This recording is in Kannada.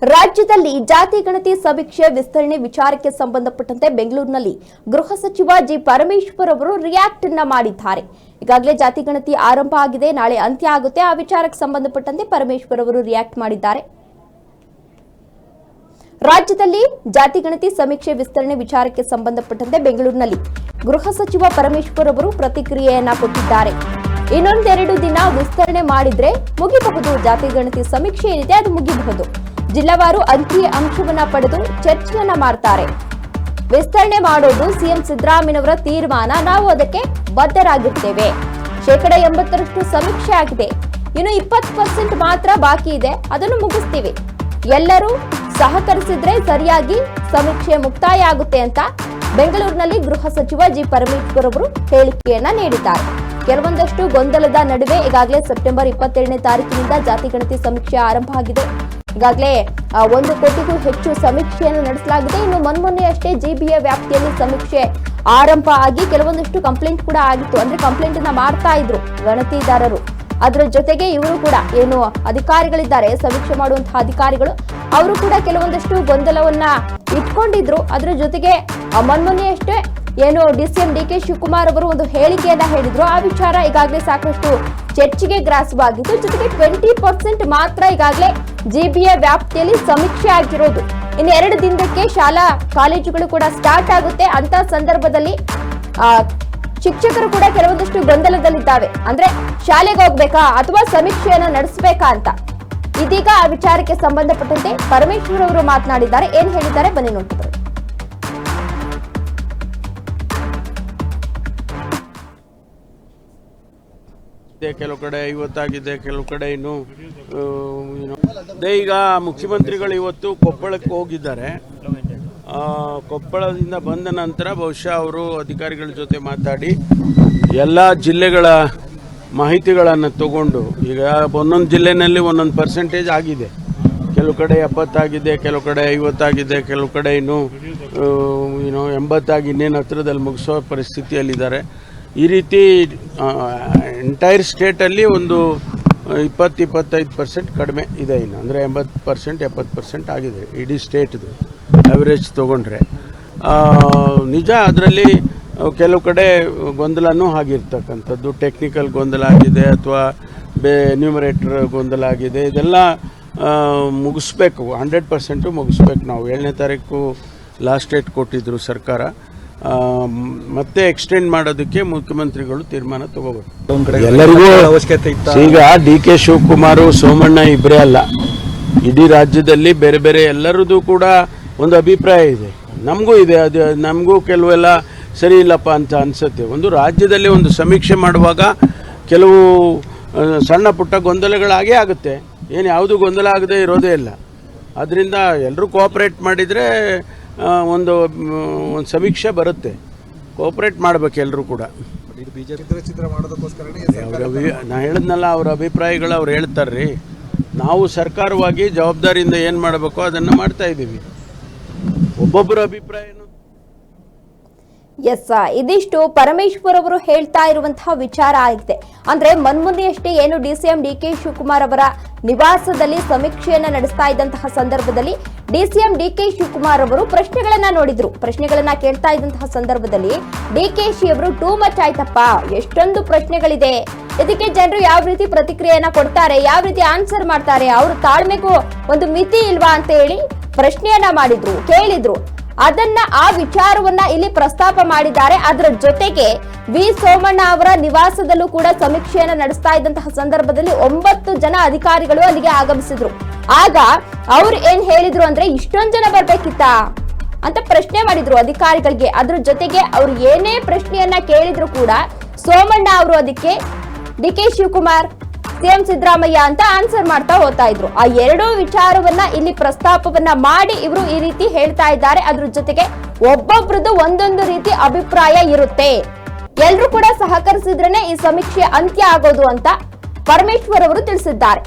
ರಾಜ್ಯದಲ್ಲಿ ಜಾತಿ ಗಣತಿ ಸಮೀಕ್ಷೆ ವಿಸ್ತರಣೆ ವಿಚಾರಕ್ಕೆ ಸಂಬಂಧಪಟ್ಟಂತೆ ಬೆಂಗಳೂರಿನಲ್ಲಿ ಗೃಹ ಸಚಿವ ಜಿ ಪರಮೇಶ್ವರ್ ಅವರು ರಿಯಾಕ್ಟ್ ಅನ್ನ ಮಾಡಿದ್ದಾರೆ. ಈಗಾಗಲೇ ಜಾತಿ ಗಣತಿ ಆರಂಭ ಆಗಿದೆ, ನಾಳೆ ಅಂತ್ಯ ಆಗುತ್ತೆ. ಆ ವಿಚಾರಕ್ಕೆ ಸಂಬಂಧಪಟ್ಟಂತೆ ಪರಮೇಶ್ವರ್ ಅವರು ರಿಯಾಕ್ಟ್ ಮಾಡಿದ್ದಾರೆ. ರಾಜ್ಯದಲ್ಲಿ ಜಾತಿ ಗಣತಿ ಸಮೀಕ್ಷೆ ವಿಸ್ತರಣೆ ವಿಚಾರಕ್ಕೆ ಸಂಬಂಧಪಟ್ಟಂತೆ ಬೆಂಗಳೂರಿನಲ್ಲಿ ಗೃಹ ಸಚಿವ ಪರಮೇಶ್ವರ್ ಅವರು ಪ್ರತಿಕ್ರಿಯೆಯನ್ನ ಕೊಟ್ಟಿದ್ದಾರೆ. ಇನ್ನೊಂದೆರಡು ದಿನ ವಿಸ್ತರಣೆ ಮಾಡಿದ್ರೆ ಮುಗಿಬಹುದು, ಜಾತಿ ಗಣತಿ ಸಮೀಕ್ಷೆ ಏನಿದೆ ಅದು ಮುಗಿಬಹುದು. ಜಿಲ್ಲಾವಾರು ಅಂಕಿ ಅಂಶವನ್ನ ಪಡೆದು ಚರ್ಚೆಯನ್ನ ಮಾಡ್ತಾರೆ. ವಿಸ್ತರಣೆ ಮಾಡೋದು ಸಿಎಂ ಸಿದ್ದರಾಮಯ್ಯನವರ ತೀರ್ಮಾನ, ನಾವು ಅದಕ್ಕೆ ಬದ್ಧರಾಗಿರ್ತೇವೆ. 80% ಸಮೀಕ್ಷೆ ಆಗಿದೆ, ಇನ್ನು 20% ಮಾತ್ರ ಬಾಕಿ ಇದೆ, ಅದನ್ನು ಮುಗಿಸ್ತೀವಿ. ಎಲ್ಲರೂ ಸಹಕರಿಸಿದ್ರೆ ಸರಿಯಾಗಿ ಸಮೀಕ್ಷೆ ಮುಕ್ತಾಯ ಆಗುತ್ತೆ ಅಂತ ಬೆಂಗಳೂರಿನಲ್ಲಿ ಗೃಹ ಸಚಿವ ಜಿ ಪರಮೇಶ್ವರ್ ಅವರು ಹೇಳಿಕೆಯನ್ನ ನೀಡಿದ್ದಾರೆ. ಕೆಲವೊಂದಷ್ಟು ಗೊಂದಲದ ನಡುವೆ ಈಗಾಗಲೇ ಸೆಪ್ಟೆಂಬರ್ 22ನೇ ತಾರೀಕಿನಿಂದ ಜಾತಿ ಗಣತಿ ಸಮೀಕ್ಷೆ ಆರಂಭ ಆಗಿದೆ. ಈಗಾಗಲೇ 1 ಕೋಟಿಗೂ ಹೆಚ್ಚು ಸಮೀಕ್ಷೆಯನ್ನು ನಡೆಸಲಾಗಿದೆ. ಇನ್ನು ಮೊನ್ನೆಯಷ್ಟೇ ಜಿಬಿಎ ವ್ಯಾಪ್ತಿಯಲ್ಲಿ ಸಮೀಕ್ಷೆ ಆರಂಭ ಆಗಿ ಕೆಲವೊಂದಷ್ಟು ಕಂಪ್ಲೇಂಟ್ ಕೂಡ ಆಗಿತ್ತು. ಅಂದ್ರೆ ಕಂಪ್ಲೇಂಟ್ ಅನ್ನ ಮಾಡ್ತಾ ಇದ್ರು ಗಣತಿದಾರರು. ಅದರ ಜೊತೆಗೆ ಇವರು ಕೂಡ ಏನು ಅಧಿಕಾರಿಗಳಿದ್ದಾರೆ, ಸಮೀಕ್ಷೆ ಮಾಡುವಂತಹ ಅಧಿಕಾರಿಗಳು, ಅವರು ಕೂಡ ಕೆಲವೊಂದಷ್ಟು ಗೊಂದಲವನ್ನ ಇಟ್ಕೊಂಡಿದ್ರು. ಅದರ ಜೊತೆಗೆ ಮೊನ್ನೆಯಷ್ಟೇ ಏನು ಡಿಸಿಎಂ ಡಿಕೆ ಶಿವಕುಮಾರ್ ಅವರು ಒಂದು ಹೇಳಿಕೆಯನ್ನ ಹೇಳಿದ್ರು. ಆ ವಿಚಾರ ಈಗಾಗಲೇ ಸಾಕಷ್ಟು ಚರ್ಚೆಗೆ ಗ್ರಾಸವಾಗಿತ್ತು. ಜೊತೆಗೆ 20% ಮಾತ್ರ ಈಗಾಗಲೇ ಜಿಬಿಎ ವ್ಯಾಪ್ತಿಯಲ್ಲಿ ಸಮೀಕ್ಷೆ ಆಗಿರೋದು. ಇನ್ನು 2 ದಿನಕ್ಕೆ ಶಾಲಾ ಕಾಲೇಜುಗಳು ಕೂಡ ಸ್ಟಾರ್ಟ್ ಆಗುತ್ತೆ. ಅಂತ ಸಂದರ್ಭದಲ್ಲಿ ಶಿಕ್ಷಕರು ಕೂಡ ಕೆಲವೊಂದಷ್ಟು ಗೊಂದಲದಲ್ಲಿದ್ದಾವೆ. ಅಂದ್ರೆ ಶಾಲೆಗೆ ಹೋಗ್ಬೇಕಾ ಅಥವಾ ಸಮೀಕ್ಷೆಯನ್ನ ನಡೆಸಬೇಕಾ ಅಂತ. ಇದೀಗ ಆ ವಿಚಾರಕ್ಕೆ ಸಂಬಂಧಪಟ್ಟಂತೆ ಪರಮೇಶ್ವರ್ ಅವರು ಮಾತನಾಡಿದ್ದಾರೆ. ಏನ್ ಹೇಳಿದ್ದಾರೆ ಬನ್ನಿ ನೋಡ್ತಾರೆ. ಕೆಲವು ಕಡೆ 50 ಆಗಿದೆ, ಕೆಲವು ಕಡೆ ಇನ್ನು ಈಗ ಮುಖ್ಯಮಂತ್ರಿಗಳು ಇವತ್ತು ಕೊಪ್ಪಳಕ್ಕೆ ಹೋಗಿದ್ದಾರೆ. ಕೊಪ್ಪಳದಿಂದ ಬಂದ ನಂತರ ಬಹುಶಃ ಅವರು ಅಧಿಕಾರಿಗಳ ಜೊತೆ ಮಾತಾಡಿ ಎಲ್ಲ ಜಿಲ್ಲೆಗಳ ಮಾಹಿತಿಗಳನ್ನು ತಗೊಂಡು, ಈಗ ಒಂದೊಂದು ಜಿಲ್ಲೆನಲ್ಲಿ ಒಂದೊಂದು ಪರ್ಸೆಂಟೇಜ್ ಆಗಿದೆ. ಕೆಲವು ಕಡೆ 70 ಆಗಿದೆ, ಕೆಲವು ಕಡೆ 50 ಆಗಿದೆ, ಕೆಲವು ಕಡೆ ಇನ್ನೂ 80 ಆಗಿ ಇನ್ನೇನು ಹತ್ರದಲ್ಲಿ ಮುಗಿಸೋ ಪರಿಸ್ಥಿತಿಯಲ್ಲಿದ್ದಾರೆ. ಈ ರೀತಿ ಎಂಟೈರ್ ಸ್ಟೇಟಲ್ಲಿ ಒಂದು 20-25% ಕಡಿಮೆ ಇದೆ ಇನ್ನು. ಅಂದರೆ 80% 70% ಆಗಿದೆ ಇಡೀ ಸ್ಟೇಟ್ದು ಆವ್ರೇಜ್ ತೊಗೊಂಡ್ರೆ. ನಿಜ ಅದರಲ್ಲಿ ಕೆಲವು ಕಡೆ ಗೊಂದಲನೂ ಆಗಿರ್ತಕ್ಕಂಥದ್ದು, ಟೆಕ್ನಿಕಲ್ ಗೊಂದಲ ಆಗಿದೆ ಅಥವಾ ಎನ್ಯೂಮರೇಟರ್ ಗೊಂದಲ ಆಗಿದೆ. ಇದೆಲ್ಲ ಮುಗಿಸ್ಬೇಕು, 100% ಮುಗಿಸ್ಬೇಕು. ನಾವು 7ನೇ ತಾರೀಕು ಲಾಸ್ಟ್ ಡೇಟ್ ಕೊಟ್ಟಿದ್ರು ಸರ್ಕಾರ. ಮತ್ತೆ ಎಕ್ಸ್ಟೆಂಡ್ ಮಾಡೋದಕ್ಕೆ ಮುಖ್ಯಮಂತ್ರಿಗಳು ತೀರ್ಮಾನ ತಗೋಬೇಕು. ಎಲ್ಲರಿಗೂ ಅವಶ್ಯಕತೆ ಇತ್ತು. ಈಗ ಡಿ.ಕೆ. ಶಿವಕುಮಾರ್, ಸೋಮಣ್ಣ ಇಬ್ಬರೇ ಅಲ್ಲ, ಇಡೀ ರಾಜ್ಯದಲ್ಲಿ ಬೇರೆ ಬೇರೆ ಎಲ್ಲರದ್ದು ಕೂಡ ಒಂದು ಅಭಿಪ್ರಾಯ ಇದೆ. ನಮಗೂ ಇದೆ. ಅದು ನಮಗೂ ಕೆಲವೆಲ್ಲ ಸರಿ ಇಲ್ಲಪ್ಪ ಅಂತ ಅನಿಸುತ್ತೆ. ಒಂದು ರಾಜ್ಯದಲ್ಲಿ ಒಂದು ಸಮೀಕ್ಷೆ ಮಾಡುವಾಗ ಕೆಲವು ಸಣ್ಣ ಪುಟ್ಟ ಗೊಂದಲಗಳಾಗೇ ಆಗುತ್ತೆ. ಏನು ಯಾವುದು ಗೊಂದಲ ಆಗದೆ ಇರೋದೇ ಇಲ್ಲ. ಅದರಿಂದ ಎಲ್ಲರೂ ಕೋಆಪ್ರೇಟ್ ಮಾಡಿದರೆ ಒಂದು ಸಮೀಕ್ಷೆ ಬರುತ್ತೆ. ಕೋಆಪ್ರೇಟ್ ಮಾಡಬೇಕು ಎಲ್ಲರೂ ಕೂಡ. ನಾ ಹೇಳಿದ್ನಲ್ಲ, ಅವ್ರ ಅಭಿಪ್ರಾಯಗಳು ಅವ್ರು ಹೇಳ್ತಾರ್ರಿ. ನಾವು ಸರ್ಕಾರವಾಗಿ ಜವಾಬ್ದಾರಿಯಿಂದ ಏನು ಮಾಡಬೇಕು ಅದನ್ನು ಮಾಡ್ತಾ ಇದ್ದೀವಿ. ಒಬ್ಬೊಬ್ಬರ ಅಭಿಪ್ರಾಯ. ಎಸ್, ಇದಿಷ್ಟು ಪರಮೇಶ್ವರ್ ಅವರು ಹೇಳ್ತಾ ಇರುವಂತಹ ವಿಚಾರ ಆಗಿದೆ. ಅಂದ್ರೆ ಮೊನ್ನೆಯಷ್ಟೇ ಏನು ಡಿಸಿಎಂ ಡಿಕೆ ಶಿವಕುಮಾರ್ ಅವರ ನಿವಾಸದಲ್ಲಿ ಸಮೀಕ್ಷೆಯನ್ನ ನಡೆಸ್ತಾ ಇದ್ದಂತಹ ಸಂದರ್ಭದಲ್ಲಿ ಡಿಸಿಎಂ ಡಿಕೆ ಶಿವಕುಮಾರ್ ಅವರು ಪ್ರಶ್ನೆಗಳನ್ನ ಕೇಳ್ತಾ ಇದ್ದಂತಹ ಸಂದರ್ಭದಲ್ಲಿ ಡಿಕೆಶಿ ಅವರು ಟೂ ಮಚ್ ಆಯ್ತಪ್ಪ, ಎಷ್ಟೊಂದು ಪ್ರಶ್ನೆಗಳಿದೆ, ಇದಕ್ಕೆ ಜನರು ಯಾವ ರೀತಿ ಪ್ರತಿಕ್ರಿಯೆಯನ್ನ ಕೊಡ್ತಾರೆ, ಯಾವ ರೀತಿ ಆನ್ಸರ್ ಮಾಡ್ತಾರೆ, ಅವ್ರ ತಾಳ್ಮೆಗೂ ಒಂದು ಮಿತಿ ಇಲ್ವಾ ಅಂತ ಹೇಳಿ ಪ್ರಶ್ನೆಯನ್ನ ಕೇಳಿದ್ರು. ಆ ವಿಚಾರವನ್ನ ಇಲ್ಲಿ ಪ್ರಸ್ತಾಪ ಮಾಡಿದ್ದಾರೆ. ಅದರ ಜೊತೆಗೆ ವಿ ಸೋಮಣ್ಣ ಅವರ ನಿವಾಸದಲ್ಲೂ ಕೂಡ ಸಮೀಕ್ಷೆಯನ್ನ ನಡೆಸ್ತಾ ಇದ್ದಂತಹ ಸಂದರ್ಭದಲ್ಲಿ 9 ಜನ ಅಧಿಕಾರಿಗಳು ಅಲ್ಲಿಗೆ ಆಗಮಿಸಿದ್ರು. ಆಗ ಅವ್ರು ಏನ್ ಹೇಳಿದ್ರು ಅಂದ್ರೆ, ಇಷ್ಟೊಂದು ಜನ ಬರ್ಬೇಕಿತ್ತಾ ಅಂತ ಪ್ರಶ್ನೆ ಮಾಡಿದ್ರು ಅಧಿಕಾರಿಗಳಿಗೆ. ಅದ್ರ ಜೊತೆಗೆ ಅವ್ರು ಏನೇ ಪ್ರಶ್ನೆಯನ್ನ ಕೇಳಿದ್ರು ಕೂಡ ಸೋಮಣ್ಣ ಅವರು ಅದಕ್ಕೆ ಡಿಕೆ ಶಿವಕುಮಾರ್, ಸಿಎಂ ಸಿದ್ದರಾಮಯ್ಯ ಅಂತ ಆನ್ಸರ್ ಮಾಡ್ತಾ ಹೋಗ್ತಾ ಇದ್ರು. ಆ ಎರಡೂ ವಿಚಾರವನ್ನ ಇಲ್ಲಿ ಪ್ರಸ್ತಾಪವನ್ನ ಮಾಡಿ ಇವರು ಈ ರೀತಿ ಹೇಳ್ತಾ ಇದ್ದಾರೆ. ಅದ್ರ ಜೊತೆಗೆ ಒಬ್ಬೊಬ್ರದ್ದು ಒಂದೊಂದು ರೀತಿ ಅಭಿಪ್ರಾಯ ಇರುತ್ತೆ, ಎಲ್ರು ಕೂಡ ಸಹಕರಿಸಿದ್ರೇನೆ ಈ ಸಮೀಕ್ಷೆ ಅಂತ್ಯ ಆಗೋದು ಅಂತ ಪರಮೇಶ್ವರ್ ಅವರು ತಿಳಿಸಿದ್ದಾರೆ.